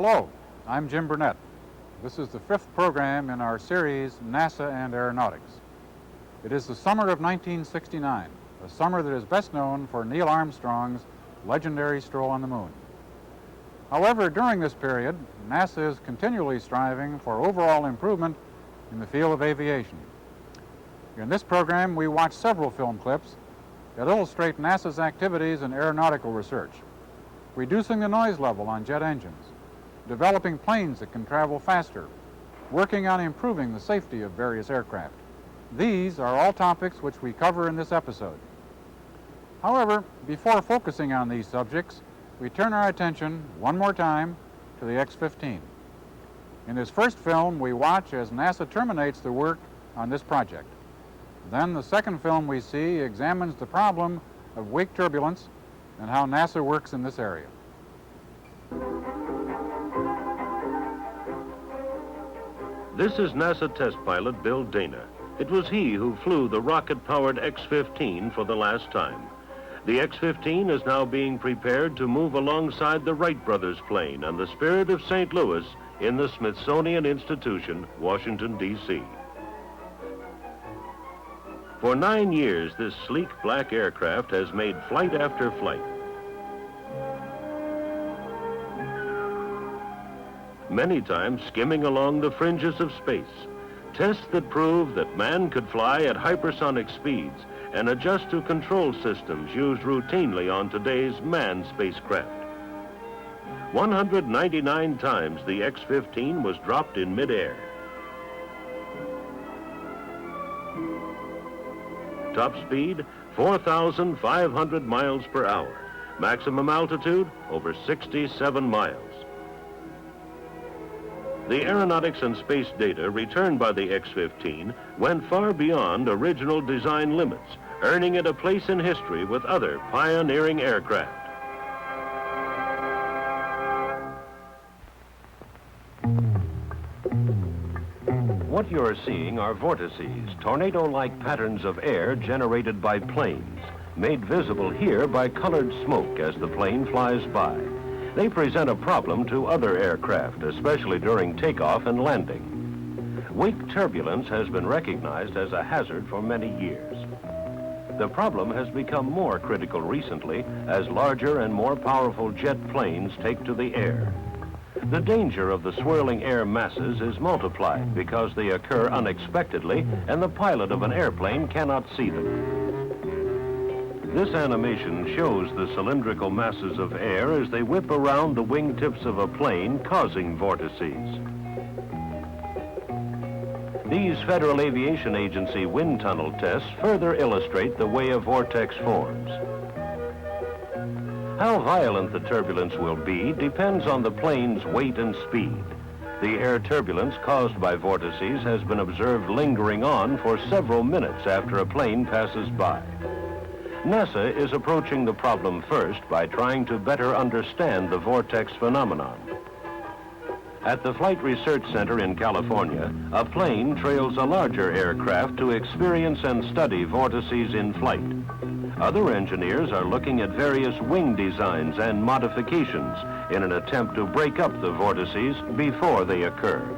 Hello, I'm Jim Burnett. This is the fifth program in our series, NASA and Aeronautics. It is the summer of 1969, a summer that is best known for Neil Armstrong's legendary stroll on the moon. However, during this period, NASA is continually striving for overall improvement in the field of aviation. In this program, we watch several film clips that illustrate NASA's activities in aeronautical research, reducing the noise level on jet engines, developing planes that can travel faster, working on improving the safety of various aircraft. These are all topics which we cover in this episode. However, before focusing on these subjects, we turn our attention one more time to the X-15. In this first film, we watch as NASA terminates the work on this project. Then the second film we see examines the problem of wake turbulence and how NASA works in this area. This is NASA test pilot Bill Dana. It was he who flew the rocket-powered X-15 for the last time. The X-15 is now being prepared to move alongside the Wright brothers plane and the Spirit of St. Louis in the Smithsonian Institution, Washington, D.C. For 9 years, this sleek black aircraft has made flight after flight. Many times skimming along the fringes of space. Tests that prove that man could fly at hypersonic speeds and adjust to control systems used routinely on today's manned spacecraft. 199 times the X-15 was dropped in midair. Top speed, 4,500 miles per hour. Maximum altitude, over 67 miles. The aeronautics and space data returned by the X-15 went far beyond original design limits, earning it a place in history with other pioneering aircraft. What you're seeing are vortices, tornado-like patterns of air generated by planes, made visible here by colored smoke as the plane flies by. They present a problem to other aircraft, especially during takeoff and landing. Wake turbulence has been recognized as a hazard for many years. The problem has become more critical recently as larger and more powerful jet planes take to the air. The danger of the swirling air masses is multiplied because they occur unexpectedly and the pilot of an airplane cannot see them. This animation shows the cylindrical masses of air as they whip around the wingtips of a plane, causing vortices. These Federal Aviation Agency wind tunnel tests further illustrate the way a vortex forms. How violent the turbulence will be depends on the plane's weight and speed. The air turbulence caused by vortices has been observed lingering on for several minutes after a plane passes by. NASA is approaching the problem first by trying to better understand the vortex phenomenon. At the Flight Research Center in California, a plane trails a larger aircraft to experience and study vortices in flight. Other engineers are looking at various wing designs and modifications in an attempt to break up the vortices before they occur.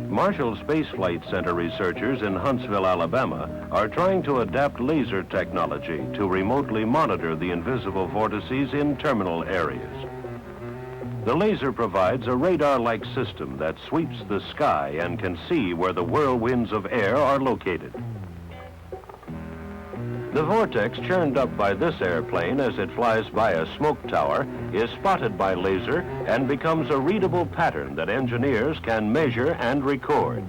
Marshall Space Flight Center researchers in Huntsville, Alabama, are trying to adapt laser technology to remotely monitor the invisible vortices in terminal areas. The laser provides a radar-like system that sweeps the sky and can see where the whirlwinds of air are located. The vortex churned up by this airplane as it flies by a smoke tower is spotted by laser and becomes a readable pattern that engineers can measure and record.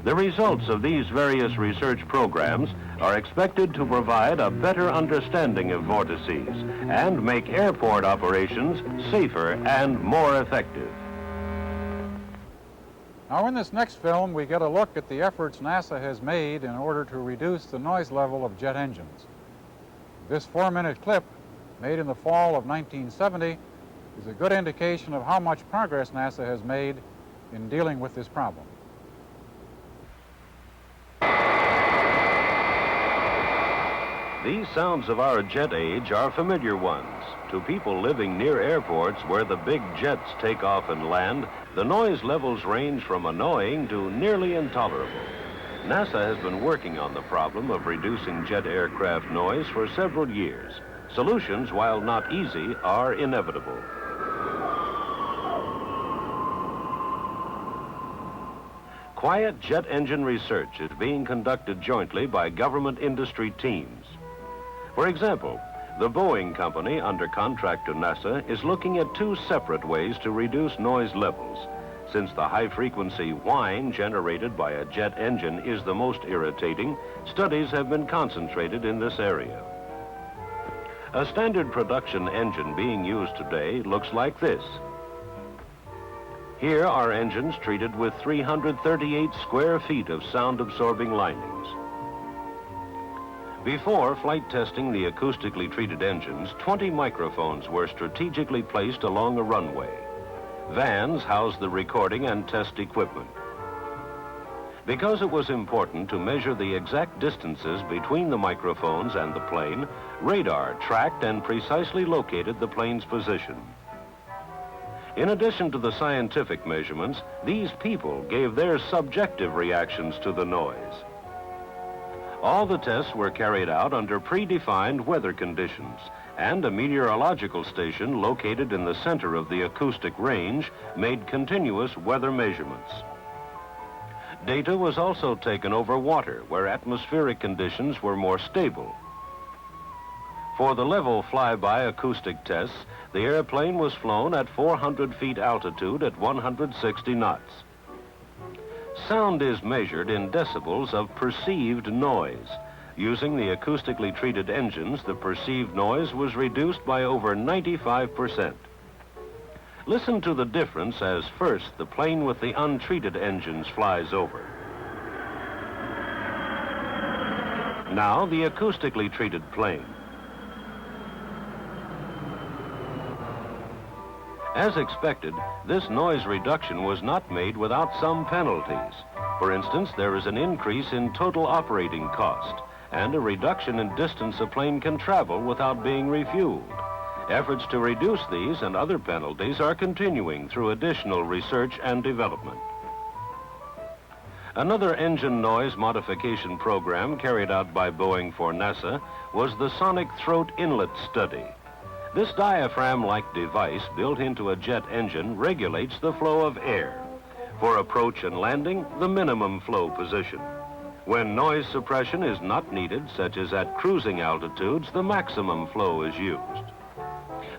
The results of these various research programs are expected to provide a better understanding of vortices and make airport operations safer and more effective. Now, in this next film, we get a look at the efforts NASA has made in order to reduce the noise level of jet engines. This 4-minute clip, made in the fall of 1970, is a good indication of how much progress NASA has made in dealing with this problem. These sounds of our jet age are familiar ones. To people living near airports where the big jets take off and land, the noise levels range from annoying to nearly intolerable. NASA has been working on the problem of reducing jet aircraft noise for several years. Solutions, while not easy, are inevitable. Quiet jet engine research is being conducted jointly by government industry teams. For example, the Boeing company, under contract to NASA, is looking at two separate ways to reduce noise levels. Since the high-frequency whine generated by a jet engine is the most irritating, studies have been concentrated in this area. A standard production engine being used today looks like this. Here are engines treated with 338 square feet of sound-absorbing linings. Before flight testing the acoustically treated engines, 20 microphones were strategically placed along a runway. Vans housed the recording and test equipment. Because it was important to measure the exact distances between the microphones and the plane, radar tracked and precisely located the plane's position. In addition to the scientific measurements, these people gave their subjective reactions to the noise. All the tests were carried out under predefined weather conditions, and a meteorological station located in the center of the acoustic range made continuous weather measurements. Data was also taken over water, where atmospheric conditions were more stable. For the level flyby acoustic tests, the airplane was flown at 400 feet altitude at 160 knots. Sound is measured in decibels of perceived noise. Using the acoustically treated engines, the perceived noise was reduced by over 95%. Listen to the difference as first the plane with the untreated engines flies over. Now the acoustically treated plane. As expected, this noise reduction was not made without some penalties. For instance, there is an increase in total operating cost and a reduction in distance a plane can travel without being refueled. Efforts to reduce these and other penalties are continuing through additional research and development. Another engine noise modification program carried out by Boeing for NASA was the Sonic Throat Inlet Study. This diaphragm-like device built into a jet engine regulates the flow of air. For approach and landing, the minimum flow position. When noise suppression is not needed, such as at cruising altitudes, the maximum flow is used.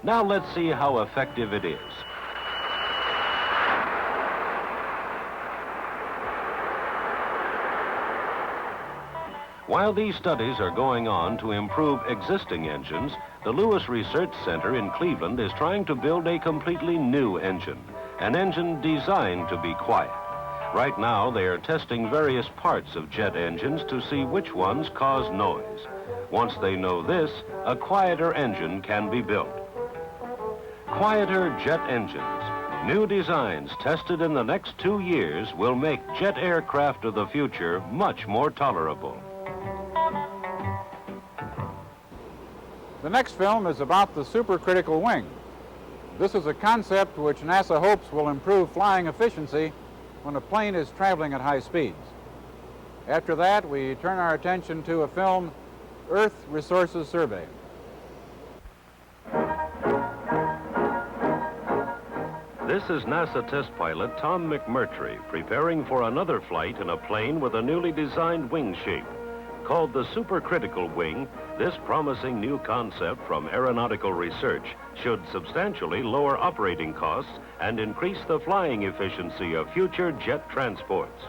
Now let's see how effective it is. While these studies are going on to improve existing engines, the Lewis Research Center in Cleveland is trying to build a completely new engine, an engine designed to be quiet. Right now, they are testing various parts of jet engines to see which ones cause noise. Once they know this, a quieter engine can be built. Quieter jet engines. New designs tested in the next 2 years will make jet aircraft of the future much more tolerable. The next film is about the supercritical wing. This is a concept which NASA hopes will improve flying efficiency when a plane is traveling at high speeds. After that, we turn our attention to a film, Earth Resources Survey. This is NASA test pilot Tom McMurtry preparing for another flight in a plane with a newly designed wing shape. Called the supercritical wing, this promising new concept from aeronautical research should substantially lower operating costs and increase the flying efficiency of future jet transports.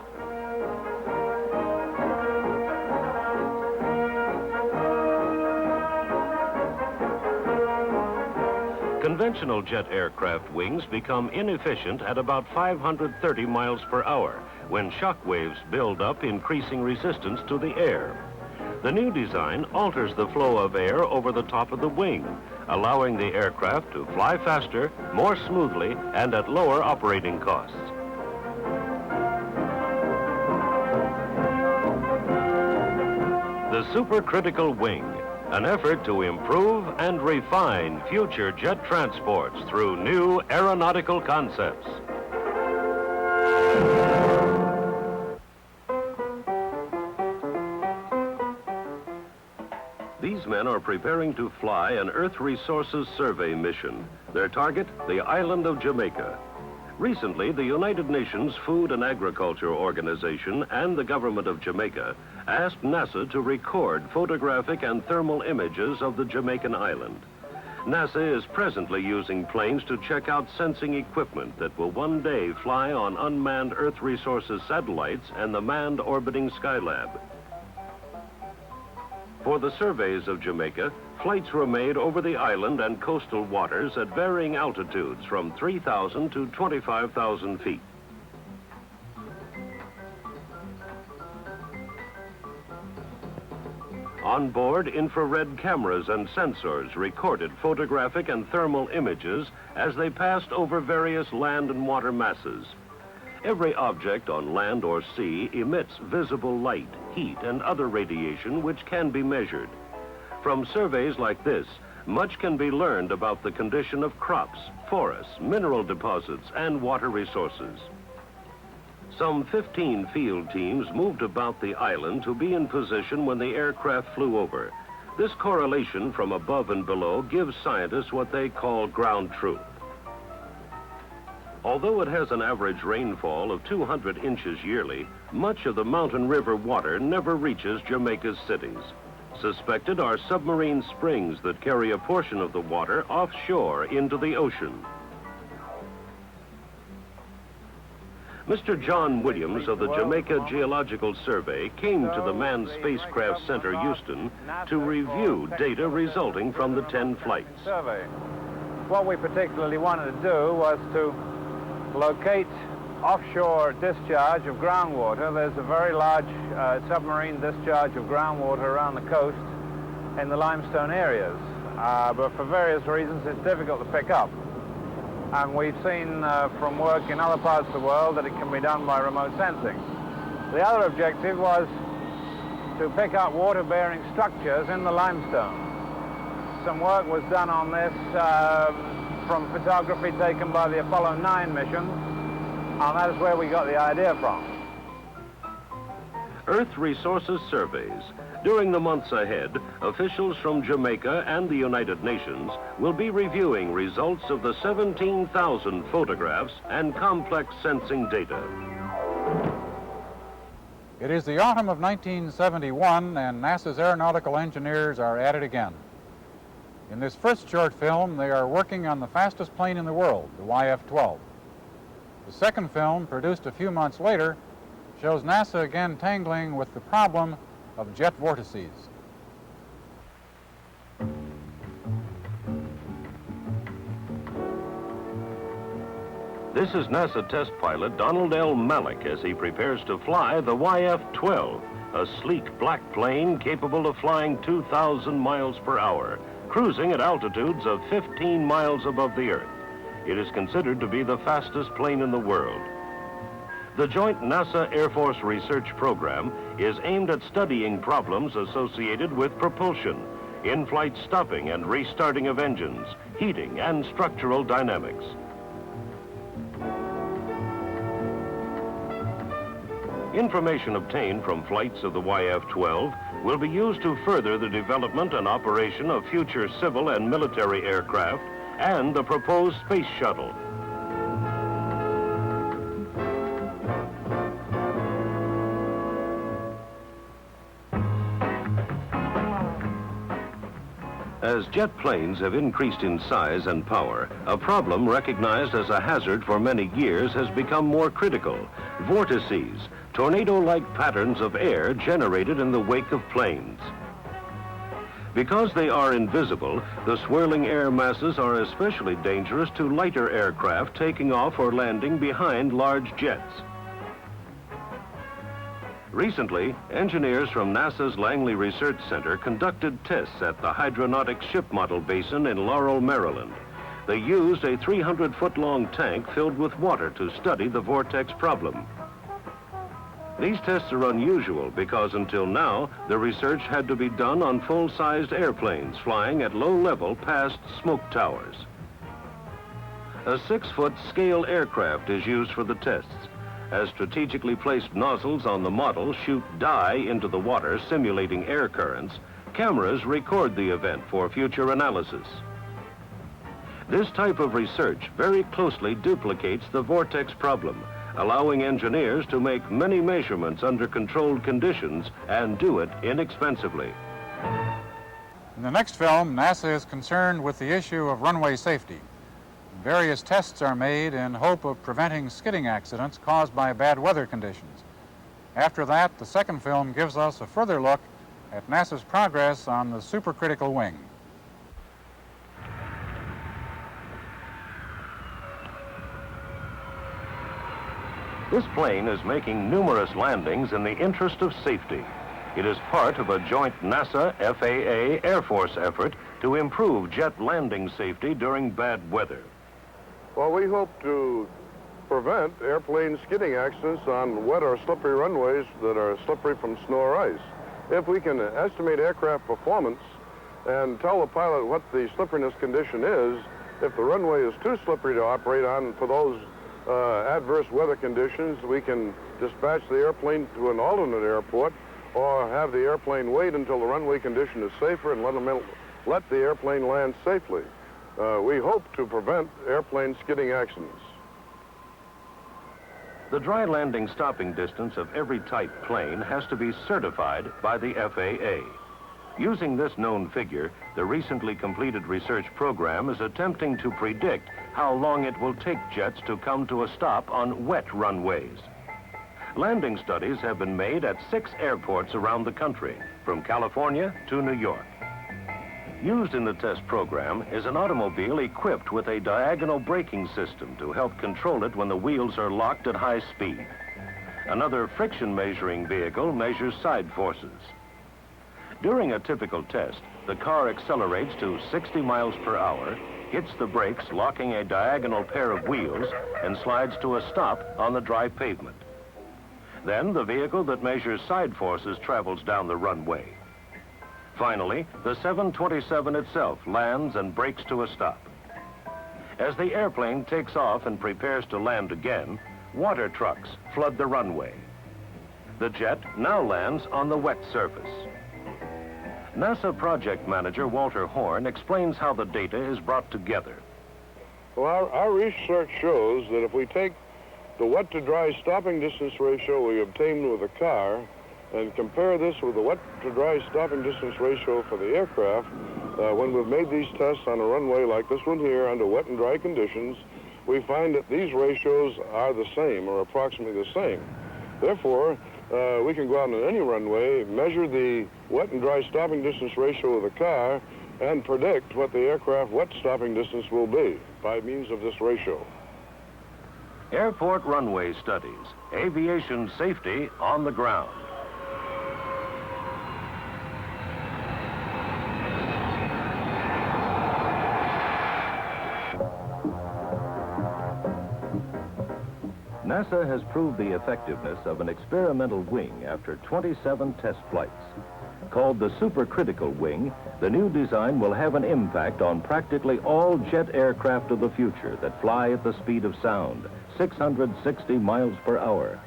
Conventional jet aircraft wings become inefficient at about 530 miles per hour when shock waves build up, increasing resistance to the air. The new design alters the flow of air over the top of the wing, allowing the aircraft to fly faster, more smoothly, and at lower operating costs. The supercritical wing. an effort to improve and refine future jet transports through new aeronautical concepts. These men are preparing to fly an Earth Resources Survey mission. Their target, the island of Jamaica. Recently, the United Nations Food and Agriculture Organization and the government of Jamaica asked NASA to record photographic and thermal images of the Jamaican island. NASA is presently using planes to check out sensing equipment that will one day fly on unmanned Earth Resources satellites and the manned orbiting Skylab. For the surveys of Jamaica, flights were made over the island and coastal waters at varying altitudes from 3,000 to 25,000 feet. On board, infrared cameras and sensors recorded photographic and thermal images as they passed over various land and water masses. Every object on land or sea emits visible light, heat, and other radiation which can be measured. From surveys like this, much can be learned about the condition of crops, forests, mineral deposits, and water resources. Some 15 field teams moved about the island to be in position when the aircraft flew over. This correlation from above and below gives scientists what they call ground truth. Although it has an average rainfall of 200 inches yearly, much of the mountain river water never reaches Jamaica's cities. Suspected are submarine springs that carry a portion of the water offshore into the ocean. Mr. John Williams of the Jamaica Geological Survey came to the Manned Spacecraft Center, Houston, to review data resulting from the 10 flights. What we particularly wanted to do was to locate offshore discharge of groundwater. There's a very large submarine discharge of groundwater around the coast in the limestone areas, but for various reasons it's difficult to pick up. And we've seen from work in other parts of the world that it can be done by remote sensing. The other objective was to pick up water-bearing structures in the limestone. Some work was done on this from photography taken by the Apollo 9 mission, and that is where we got the idea from. Earth Resources Surveys. During the months ahead, officials from Jamaica and the United Nations will be reviewing results of the 17,000 photographs and complex sensing data. It is the autumn of 1971, and NASA's aeronautical engineers are at it again. In this first short film, they are working on the fastest plane in the world, the YF-12. The second film, produced a few months later, shows NASA again tangling with the problem of jet vortices. This is NASA test pilot Donald L. Malik as he prepares to fly the YF-12, a sleek black plane capable of flying 2,000 miles per hour, cruising at altitudes of 15 miles above the Earth. It is considered to be the fastest plane in the world. The Joint NASA Air Force Research Program is aimed at studying problems associated with propulsion, in-flight stopping and restarting of engines, heating, and structural dynamics. Information obtained from flights of the YF-12 will be used to further the development and operation of future civil and military aircraft and the proposed space shuttle. As jet planes have increased in size and power, a problem recognized as a hazard for many years has become more critical: vortices, tornado-like patterns of air generated in the wake of planes. Because they are invisible, the swirling air masses are especially dangerous to lighter aircraft taking off or landing behind large jets. Recently, engineers from NASA's Langley Research Center conducted tests at the Hydronautic Ship Model Basin in Laurel, Maryland. They used a 300-foot-long tank filled with water to study the vortex problem. These tests are unusual because until now, the research had to be done on full-sized airplanes flying at low level past smoke towers. A 6-foot scale aircraft is used for the tests, as strategically placed nozzles on the model shoot dye into the water simulating air currents. Cameras record the event for future analysis. This type of research very closely duplicates the vortex problem, allowing engineers to make many measurements under controlled conditions and do it inexpensively. In the next film, NASA is concerned with the issue of runway safety. Various tests are made in hope of preventing skidding accidents caused by bad weather conditions. After that, the second film gives us a further look at NASA's progress on the supercritical wing. This plane is making numerous landings in the interest of safety. It is part of a joint NASA-FAA Air Force effort to improve jet landing safety during bad weather. Well, we hope to prevent airplane skidding accidents on wet or slippery runways that are slippery from snow or ice. If we can estimate aircraft performance and tell the pilot what the slipperiness condition is, if the runway is too slippery to operate on for those adverse weather conditions, we can dispatch the airplane to an alternate airport or have the airplane wait until the runway condition is safer and let the airplane land safely. We hope to prevent airplane skidding accidents. The dry landing stopping distance of every type plane has to be certified by the FAA. Using this known figure, the recently completed research program is attempting to predict how long it will take jets to come to a stop on wet runways. Landing studies have been made at 6 airports around the country, from California to New York. Used in the test program is an automobile equipped with a diagonal braking system to help control it when the wheels are locked at high speed. Another friction measuring vehicle measures side forces. During a typical test, the car accelerates to 60 miles per hour, hits the brakes, locking a diagonal pair of wheels, and slides to a stop on the dry pavement. Then the vehicle that measures side forces travels down the runway. Finally, the 727 itself lands and brakes to a stop. As the airplane takes off and prepares to land again, water trucks flood the runway. The jet now lands on the wet surface. NASA project manager Walter Horn explains how the data is brought together. Well, our research shows that if we take the wet to dry stopping distance ratio we obtained with the car and compare this with the wet to dry stopping distance ratio for the aircraft, when we've made these tests on a runway like this one here under wet and dry conditions, we find that these ratios are the same or approximately the same. Therefore, we can go out on any runway, measure the wet and dry stopping distance ratio of the car, and predict what the aircraft wet stopping distance will be by means of this ratio. Airport runway studies, aviation safety on the ground. NASA has proved the effectiveness of an experimental wing after 27 test flights. Called the supercritical wing, the new design will have an impact on practically all jet aircraft of the future that fly at the speed of sound, 660 miles per hour.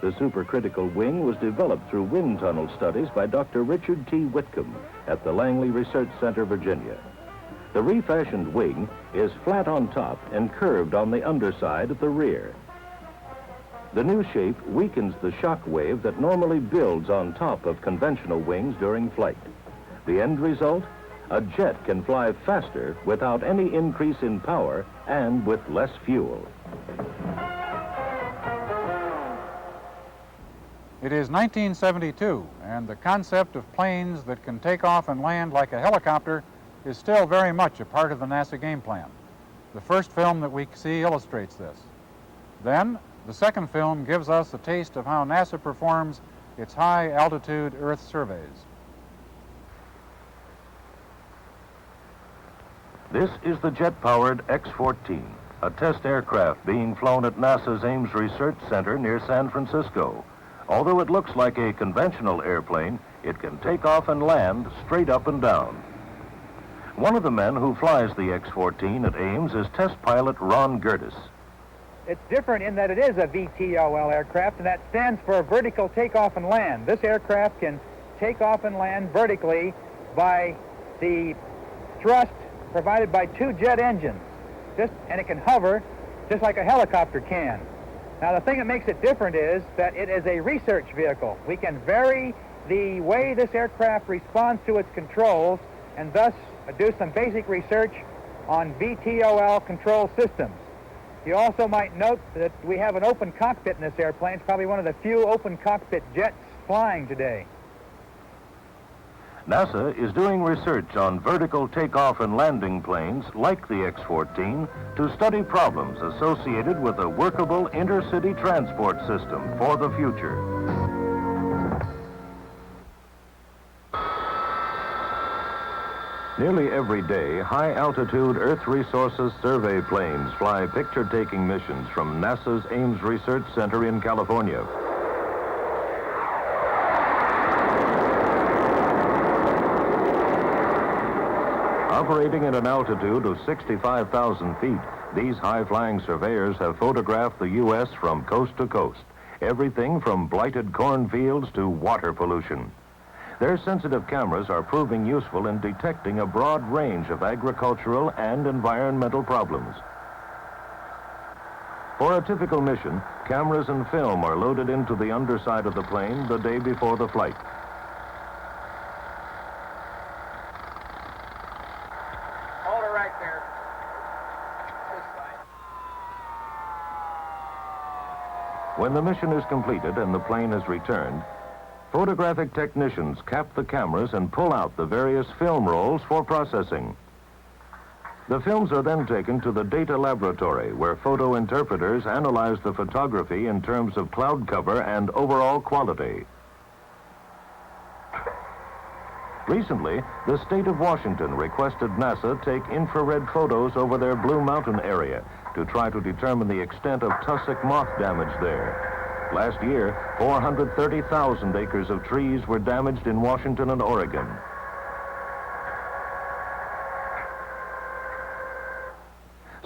The supercritical wing was developed through wind tunnel studies by Dr. Richard T. Whitcomb at the Langley Research Center, Virginia. The refashioned wing is flat on top and curved on the underside at the rear. The new shape weakens the shock wave that normally builds on top of conventional wings during flight. The end result? A jet can fly faster without any increase in power and with less fuel. It is 1972, and the concept of planes that can take off and land like a helicopter is still very much a part of the NASA game plan. The first film that we see illustrates this. Then, the second film gives us a taste of how NASA performs its high-altitude Earth surveys. This is the jet-powered X-14, a test aircraft being flown at NASA's Ames Research Center near San Francisco. Although it looks like a conventional airplane, it can take off and land straight up and down. One of the men who flies the X-14 at Ames is test pilot Ron Gertis. It's different in that it is a VTOL aircraft, and that stands for vertical takeoff and land. This aircraft can take off and land vertically by the thrust provided by 2 jet engines, and it can hover just like a helicopter can. Now, the thing that makes it different is that it is a research vehicle. We can vary the way this aircraft responds to its controls and thus do some basic research on VTOL control systems. You also might note that we have an open cockpit in this airplane. It's probably one of the few open cockpit jets flying today. NASA is doing research on vertical takeoff and landing planes like the X-14 to study problems associated with a workable intercity transport system for the future. Nearly every day, high-altitude Earth Resources survey planes fly picture-taking missions from NASA's Ames Research Center in California. Operating at an altitude of 65,000 feet, these high-flying surveyors have photographed the U.S. from coast to coast, everything from blighted cornfields to water pollution. Their sensitive cameras are proving useful in detecting a broad range of agricultural and environmental problems. For a typical mission, cameras and film are loaded into the underside of the plane the day before the flight. Hold it right there. This way. When the mission is completed and the plane is returned, photographic technicians cap the cameras and pull out the various film rolls for processing. The films are then taken to the data laboratory, where photo interpreters analyze the photography in terms of cloud cover and overall quality. Recently, the state of Washington requested NASA take infrared photos over their Blue Mountain area to try to determine the extent of tussock moth damage there. Last year, 430,000 acres of trees were damaged in Washington and Oregon.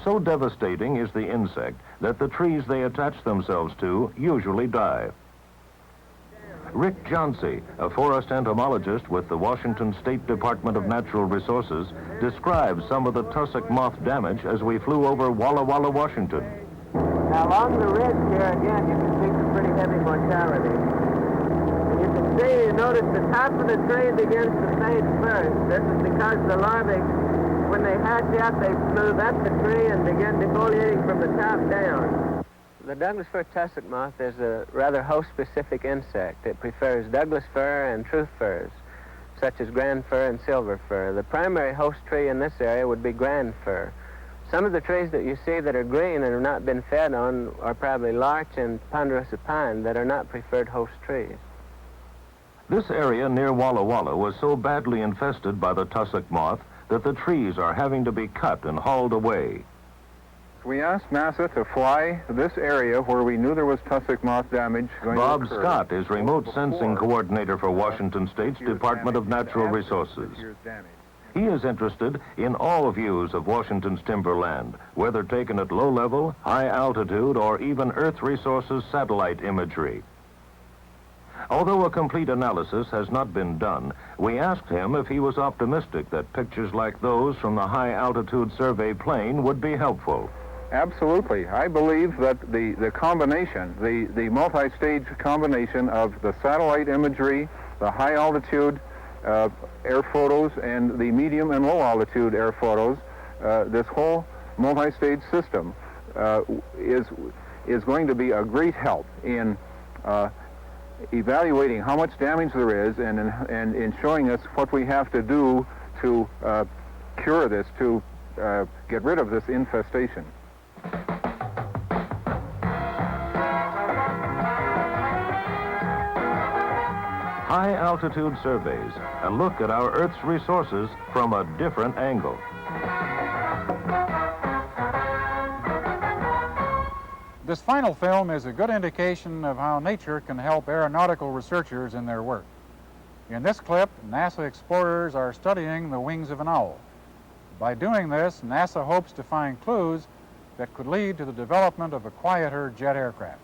So devastating is the insect that the trees they attach themselves to usually die. Rick Johnsey, a forest entomologist with the Washington State Department of Natural Resources, describes some of the tussock moth damage as we flew over Walla Walla, Washington. Now, along the ridge here, again, you can see some pretty heavy mortality. And you can see, you notice the top of the tree begins to fade first. This is because the larvae, when they hatch out, they move up the tree and begin defoliating from the top down. The Douglas fir tussock moth is a rather host-specific insect. It prefers Douglas fir and truth firs, such as grand fir and silver fir. The primary host tree in this area would be grand fir. Some of the trees that you see that are green and have not been fed on are probably larch and ponderosa pine that are not preferred host trees. This area near Walla Walla was so badly infested by the tussock moth that the trees are having to be cut and hauled away. We asked NASA to fly this area where we knew there was tussock moth damage going Bob to occur. Scott is remote sensing coordinator for Washington State's Department of Natural Resources. He is interested in all views of Washington's timberland, whether taken at low level, high altitude, or even Earth Resources satellite imagery. Although a complete analysis has not been done, we asked him if he was optimistic that pictures like those from the high-altitude survey plane would be helpful. Absolutely. I believe that the combination, the multi-stage combination of the satellite imagery, the high-altitude air photos, and the medium and low-altitude air photos, this whole multi-stage system is going to be a great help in evaluating how much damage there is and in showing us what we have to do to cure this, to get rid of this infestation. High-altitude surveys, a look at our Earth's resources from a different angle. This final film is a good indication of how nature can help aeronautical researchers in their work. In this clip, NASA explorers are studying the wings of an owl. By doing this, NASA hopes to find clues that could lead to the development of a quieter jet aircraft.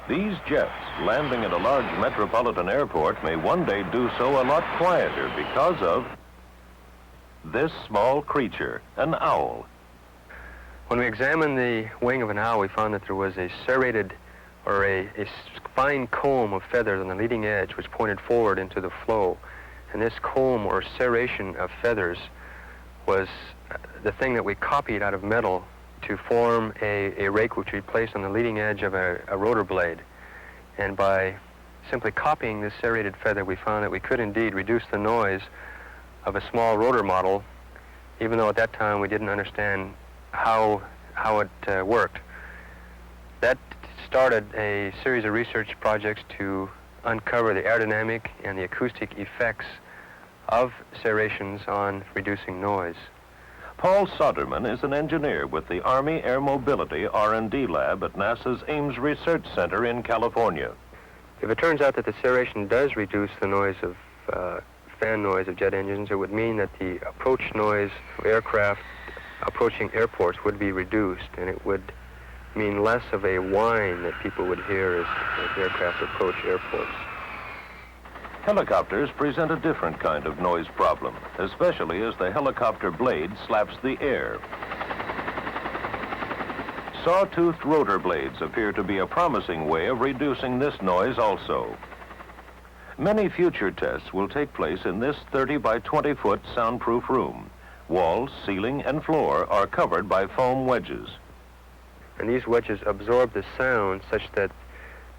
These jets, landing at a large metropolitan airport, may one day do so a lot quieter because of this small creature, an owl. When we examined the wing of an owl, we found that there was a serrated or a fine comb of feathers on the leading edge which pointed forward into the flow. And this comb or serration of feathers was the thing that we copied out of metal to form a rake which we placed on the leading edge of a rotor blade. And by simply copying this serrated feather, we found that we could indeed reduce the noise of a small rotor model, even though at that time we didn't understand how it worked. That started a series of research projects to uncover the aerodynamic and the acoustic effects of serrations on reducing noise. Paul Soderman is an engineer with the Army Air Mobility R&D Lab at NASA's Ames Research Center in California. If it turns out that the serration does reduce the noise of fan noise of jet engines, it would mean that the approach noise of aircraft approaching airports would be reduced, and it would mean less of a whine that people would hear as aircraft approach airports. Helicopters present a different kind of noise problem, especially as the helicopter blade slaps the air. Saw-toothed rotor blades appear to be a promising way of reducing this noise also. Many future tests will take place in this 30 by 20 foot soundproof room. Walls, ceiling, and floor are covered by foam wedges. And these wedges absorb the sound such that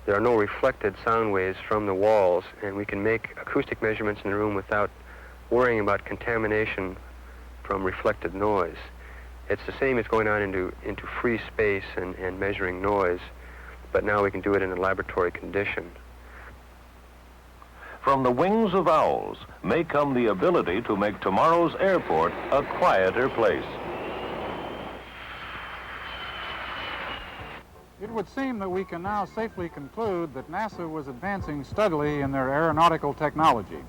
there are no reflected sound waves from the walls, and we can make acoustic measurements in the room without worrying about contamination from reflected noise. It's the same as going on into free space and measuring noise, but now we can do it in a laboratory condition. From the wings of owls may come the ability to make tomorrow's airport a quieter place. It would seem that we can now safely conclude that NASA was advancing steadily in their aeronautical technology.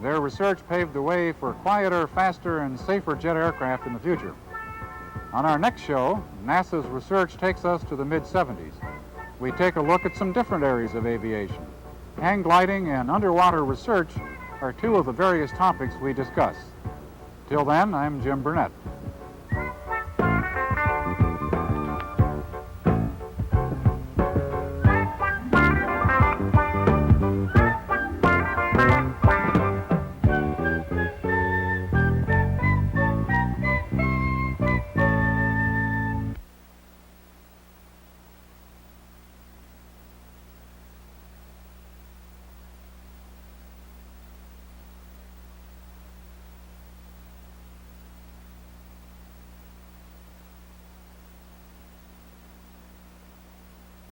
Their research paved the way for quieter, faster, and safer jet aircraft in the future. On our next show, NASA's research takes us to the mid-70s. We take a look at some different areas of aviation. Hang gliding and underwater research are two of the various topics we discuss. Till then, I'm Jim Burnett.